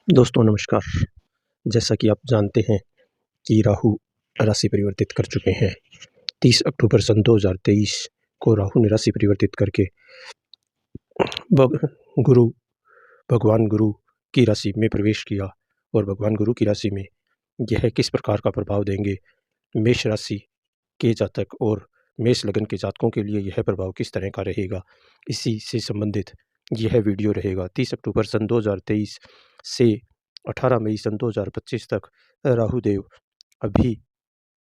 दोस्तों नमस्कार। जैसा कि आप जानते हैं कि राहु राशि परिवर्तित कर चुके हैं। 30 अक्टूबर सन 2023 को राहु ने राशि परिवर्तित करके गुरु भगवान गुरु की राशि में प्रवेश किया और भगवान गुरु की राशि में यह किस प्रकार का प्रभाव देंगे मेष राशि के जातक और मेष लग्न के जातकों के लिए यह प्रभाव किस तरह का रहेगा, इसी से संबंधित यह वीडियो रहेगा। 30 अक्टूबर सन 2023 से 18 मई सन 2025 तक राहुदेव अभी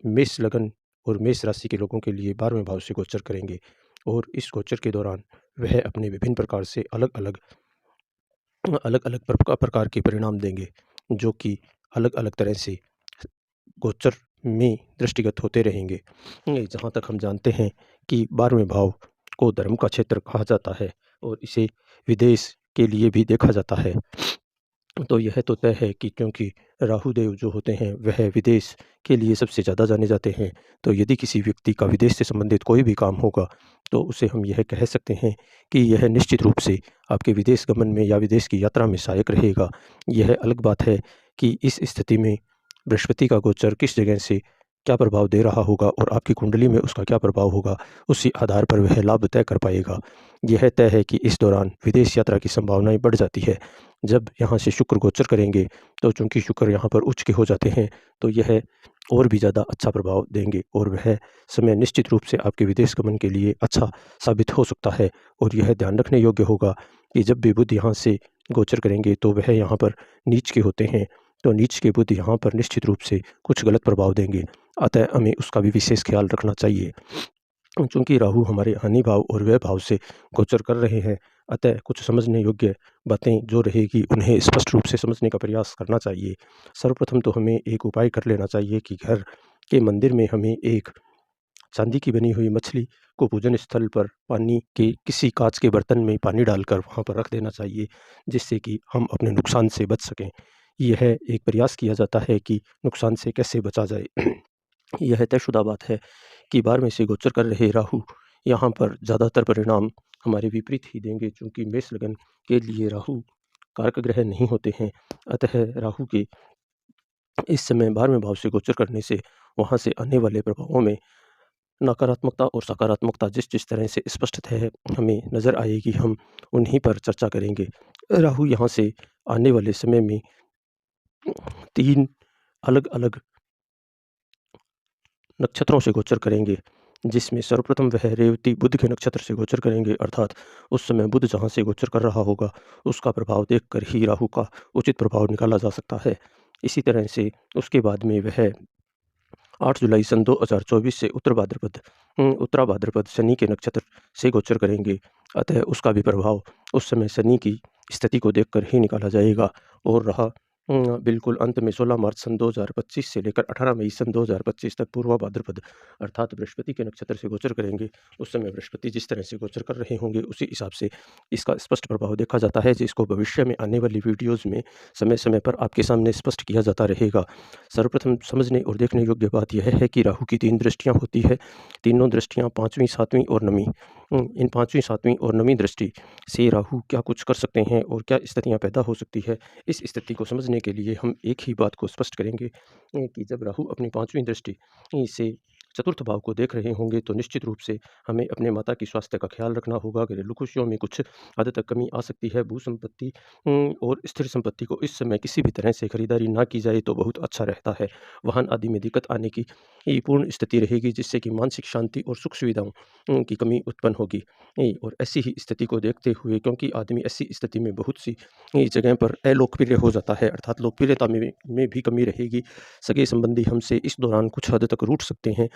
मेष लग्न और मेष राशि के लोगों के लिए 12वें भाव से गोचर करेंगे और इस गोचर के दौरान वह अपने विभिन्न प्रकार से अलग अलग प्रकार के परिणाम देंगे, जो कि अलग अलग तरह से गोचर में दृष्टिगत होते रहेंगे। जहाँ तक हम जानते हैं कि 12वें भाव को धर्म का क्षेत्र कहा जाता है और इसे विदेश के लिए भी देखा जाता है। तो यह तो तय है कि क्योंकि राहुदेव जो होते हैं वह विदेश के लिए सबसे ज़्यादा जाने जाते हैं, तो यदि किसी व्यक्ति का विदेश से संबंधित कोई भी काम होगा तो उसे हम यह कह सकते हैं कि यह निश्चित रूप से आपके विदेश गमन में या विदेश की यात्रा में सहायक रहेगा। यह अलग बात है कि इस स्थिति में बृहस्पति का गोचर किस जगह से क्या प्रभाव दे रहा होगा और आपकी कुंडली में उसका क्या प्रभाव होगा, उसी आधार पर वह लाभ तय कर पाएगा। यह तय है कि इस दौरान विदेश यात्रा की संभावनाएं बढ़ जाती है। जब यहाँ से शुक्र गोचर करेंगे तो चूँकि शुक्र यहाँ पर उच्च के हो जाते हैं तो यह और भी ज़्यादा अच्छा प्रभाव देंगे और वह समय निश्चित रूप से आपके विदेश गमन के लिए अच्छा साबित हो सकता है। और यह ध्यान रखने योग्य होगा कि जब भी बुध यहाँ से गोचर करेंगे तो वह यहाँ पर नीच के होते हैं, तो नीच के बुध यहाँ पर निश्चित रूप से कुछ गलत प्रभाव देंगे, अतः हमें उसका भी विशेष ख्याल रखना चाहिए। चूँकि राहु हमारे हानि भाव और व्यय भाव से गोचर कर रहे हैं, अतः कुछ समझने योग्य बातें जो रहेगी उन्हें स्पष्ट रूप से समझने का प्रयास करना चाहिए। सर्वप्रथम तो हमें एक उपाय कर लेना चाहिए कि घर के मंदिर में हमें एक चांदी की बनी हुई मछली को पूजन स्थल पर पानी के किसी कांच के बर्तन में पानी डालकर वहाँ पर रख देना चाहिए, जिससे कि हम अपने नुकसान से बच सकें। यह एक प्रयास किया जाता है कि नुकसान से कैसे बचा जाए। यह तयशुदा बात है कि 12वें से गोचर कर रहे राहु यहाँ पर ज़्यादातर परिणाम हमारे विपरीत ही देंगे, चूँकि मेष लगन के लिए राहु कारक ग्रह नहीं होते हैं। अतः राहु के इस समय 12वें भाव से गोचर करने से वहाँ से आने वाले प्रभावों में नकारात्मकता और सकारात्मकता जिस जिस तरह से स्पष्ट है हमें नज़र आएगी, हम उन्हीं पर चर्चा करेंगे। राहु यहाँ से आने वाले समय में 3 अलग अलग नक्षत्रों से गोचर करेंगे, जिसमें सर्वप्रथम वह रेवती बुध के नक्षत्र से गोचर करेंगे, अर्थात उस समय बुध जहाँ से गोचर कर रहा होगा उसका प्रभाव देखकर ही राहु का उचित प्रभाव निकाला जा सकता है। इसी तरह से उसके बाद में वह 8 जुलाई सन 2024 से उत्तरा भाद्रपद शनि के नक्षत्र से गोचर करेंगे, अतः उसका भी प्रभाव उस समय शनि की स्थिति को देखकर ही निकाला जाएगा। और रहा बिल्कुल अंत में 16 मार्च सन 2025 से लेकर 18 मई सन 2025 तक पूर्वा भाद्रपद अर्थात बृहस्पति के नक्षत्र से गोचर करेंगे। उस समय बृहस्पति जिस तरह से गोचर कर रहे होंगे उसी हिसाब से इसका स्पष्ट प्रभाव देखा जाता है, जिसको भविष्य में आने वाली वीडियोज़ में समय समय पर आपके सामने स्पष्ट किया जाता रहेगा। सर्वप्रथम समझने और देखने योग्य बात यह है कि राहु की 3 दृष्टियाँ होती है। तीनों दृष्टियाँ 5वीं 7वीं और 9वीं, इन 5वीं 7वीं और 9वीं दृष्टि से राहु क्या कुछ कर सकते हैं और क्या स्थितियाँ पैदा हो सकती है, इस स्थिति को समझने के लिए हम एक ही बात को स्पष्ट करेंगे कि जब राहु अपनी 5वीं दृष्टि से चतुर्थ भाव को देख रहे होंगे तो निश्चित रूप से हमें अपने माता की स्वास्थ्य का ख्याल रखना होगा। घरेलू खुशियों में कुछ हद तक कमी आ सकती है। भू संपत्ति और स्थिर संपत्ति को इस समय किसी भी तरह से खरीदारी ना की जाए तो बहुत अच्छा रहता है। वाहन आदि में दिक्कत आने की पूर्ण स्थिति रहेगी, जिससे कि मानसिक शांति और सुख सुविधाओं की कमी उत्पन्न होगी। और ऐसी ही स्थिति को देखते हुए, क्योंकि आदमी ऐसी स्थिति में बहुत सी जगह पर अलोकप्रिय हो जाता है, अर्थात लोकप्रियता में भी कमी रहेगी। सगे संबंधी हमसे इस दौरान कुछ हद तक रूठ सकते हैं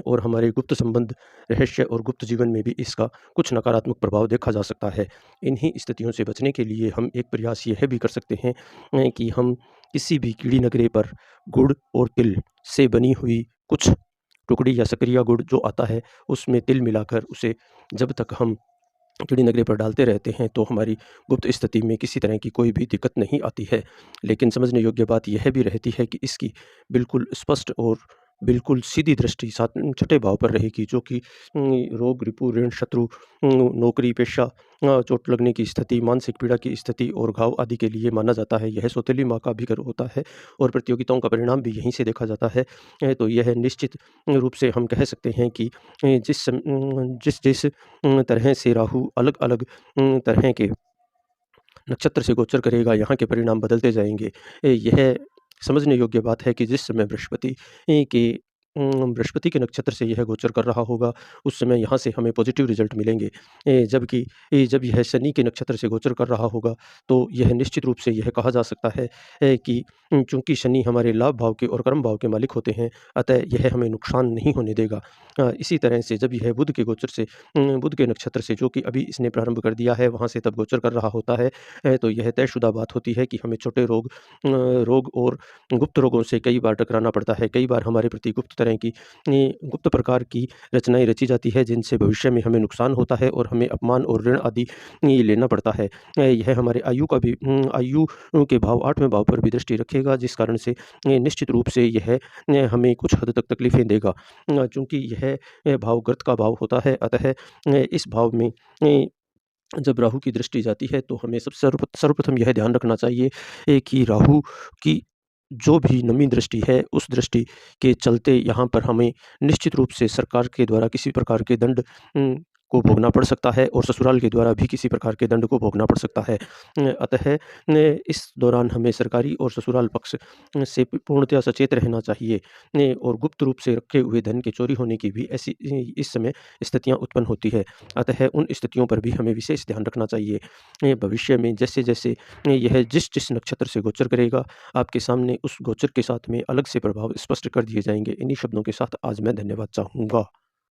और हमारे गुप्त संबंध, रहस्य और गुप्त जीवन में भी इसका कुछ नकारात्मक प्रभाव देखा जा सकता है। इन्हीं स्थितियों से बचने के लिए हम एक प्रयास यह भी कर सकते हैं कि हम किसी भी कीड़ी नगरे पर गुड़ और तिल से बनी हुई कुछ टुकड़ी या सक्रिया गुड़ जो आता है उसमें तिल मिलाकर उसे जब तक हम कीड़ी नगरे पर डालते रहते हैं तो हमारी गुप्त स्थिति में किसी तरह की कोई भी दिक्कत नहीं आती है। लेकिन समझने योग्य बात यह भी रहती है कि इसकी बिल्कुल स्पष्ट और बिल्कुल सीधी दृष्टि सात छठे भाव पर रहेगी, जो कि रोग, रिपु, ऋण, शत्रु, नौकरी, पेशा, चोट लगने की स्थिति, मानसिक पीड़ा की स्थिति और घाव आदि के लिए माना जाता है। यह सौतेली माँ का भी घर होता है और प्रतियोगिताओं का परिणाम भी यहीं से देखा जाता है। तो यह निश्चित रूप से हम कह सकते हैं कि जिस जिस तरह से राहु अलग-अलग तरह के नक्षत्र से गोचर करेगा, यहाँ के परिणाम बदलते जाएँगे। यह समझने योग्य बात है कि जिस समय बृहस्पति के नक्षत्र से यह गोचर कर रहा होगा, उस समय यहाँ से हमें पॉजिटिव रिज़ल्ट मिलेंगे। जबकि जब यह शनि के नक्षत्र से गोचर कर रहा होगा, तो यह निश्चित रूप से यह कहा जा सकता है कि चूँकि शनि हमारे लाभ भाव के और कर्म भाव के मालिक होते हैं, अतः यह हमें नुकसान नहीं होने देगा। इसी तरह से जब यह बुध के गोचर से बुध के नक्षत्र से, जो कि अभी इसने प्रारंभ कर दिया है, वहाँ से तब गोचर कर रहा होता है, तो यह तयशुदा बात होती है कि हमें छोटे रोग और गुप्त रोगों से कई बार टकराना पड़ता है। कई बार हमारे प्रति गुप्त प्रकार की रचनाएँ रची जाती है, जिनसे भविष्य में हमें नुकसान होता है और हमें अपमान और ऋण आदि लेना पड़ता है। यह हमारे आयु के भाव 8वें भाव पर भी दृष्टि रखेगा, जिस कारण से निश्चित रूप से यह हमें कुछ हद तक तकलीफ़ें देगा। चूँकि यह भाव गर्त का भाव होता है, अतः इस भाव में जब राहु की दृष्टि जाती है, तो हमें सर्वप्रथम यह ध्यान रखना चाहिए कि राहु की जो भी नमी दृष्टि है, उस दृष्टि के चलते यहाँ पर हमें निश्चित रूप से सरकार के द्वारा किसी प्रकार के दंड को भोगना पड़ सकता है और ससुराल के द्वारा भी किसी प्रकार के दंड को भोगना पड़ सकता है। अतः इस दौरान हमें सरकारी और ससुराल पक्ष से पूर्णतया सचेत रहना चाहिए। और गुप्त रूप से रखे हुए धन के चोरी होने की भी ऐसी इस समय स्थितियाँ उत्पन्न होती है। अतः उन स्थितियों पर भी हमें विशेष ध्यान रखना चाहिए। भविष्य में जैसे-जैसे यह जिस नक्षत्र से गोचर करेगा, आपके सामने उस गोचर के साथ में अलग से प्रभाव स्पष्ट कर दिए जाएँगे। इन्हीं शब्दों के साथ आज मैं धन्यवाद चाहूँगा।